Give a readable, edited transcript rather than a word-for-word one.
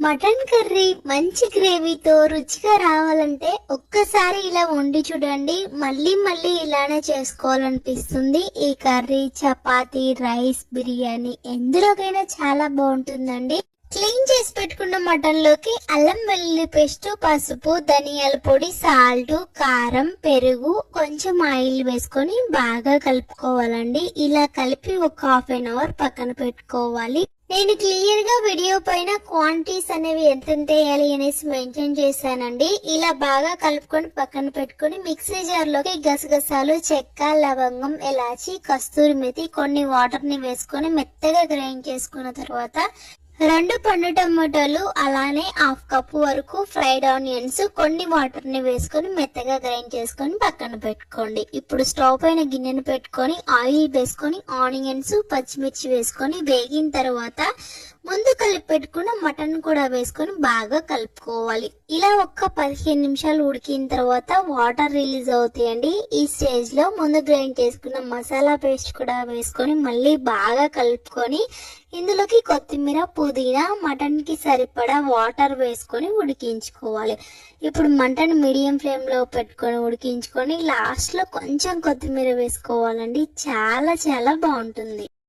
Mutton curry మంచి గ్రేవీతో రుచిగా రావాలంటే ఒక్కసారి ఇలా వండి చూడండి. మళ్ళీ మళ్ళీ ఇలానే చేసుకోవాలనిపిస్తుంది. ఈ కర్రీ చపాతీ, రైస్, బిర్యానీ ఎందులోకైనా చాలా బాగుంటుందండి. క్లీన్ చేసి పెట్టుకున్న మటన్ లోకి అల్లం వెల్లుల్లి పేస్ట్, పసుపు, ధనియాల పొడి, సాల్ట్, కారం, పెరుగు, కొంచెం ఆయిల్ వేసుకొని బాగా కలుపుకోవాలండి. ఇలా కలిపి ఒక హాఫ్ అన్ అవర్ పక్కన పెట్టుకోవాలి. నేను క్లియర్ గా వీడియో పైన క్వాంటిటీస్ అనేవి ఎంత వేయాలి అనేసి మెన్షన్ చేశానండి. ఇలా బాగా కలుపుకొని పక్కన పెట్టుకొని మిక్సీ జార్ లోకి గసగసాలు, చెక్క, లవంగం, ఎలాచి, కస్తూరి మెతి, కొన్ని వాటర్ ని వేసుకొని మెత్తగా గ్రైండ్ చేసుకున్న తర్వాత 2 పండు టమాటాలు, అలానే హాఫ్ కప్ వరకు ఫ్రైడ్ ఆనియన్స్, కొన్ని వాటర్ ని వేసుకొని మెత్తగా గ్రైండ్ చేసుకొని పక్కన పెట్టుకోండి. ఇప్పుడు స్టవ్ పైన గిన్నెను పెట్టుకొని ఆయిల్ వేసుకొని ఆనియన్స్, పచ్చిమిర్చి వేసుకొని వేగిన తర్వాత ముందు కలిపి పెట్టుకున్న మటన్ కూడా వేసుకొని బాగా కలుపుకోవాలి. ఇలా ఒక్క 15 నిమిషాలు ఉడికిన తర్వాత వాటర్ రిలీజ్ అవుతాయండి. ఈ స్టేజ్ లో ముందు గ్రైండ్ చేసుకున్న మసాలా పేస్ట్ కూడా వేసుకొని మళ్ళీ బాగా కలుపుకొని ఇందులోకి కొత్తిమీర, పుదీనా, మటన్ కి సరిపడా వాటర్ వేసుకొని ఉడికించుకోవాలి. ఇప్పుడు మంటను మీడియం ఫ్లేమ్ లో పెట్టుకొని ఉడికించుకొని లాస్ట్ లో కొంచెం కొత్తిమీర వేసుకోవాలండి. చాలా చాలా బాగుంటుంది.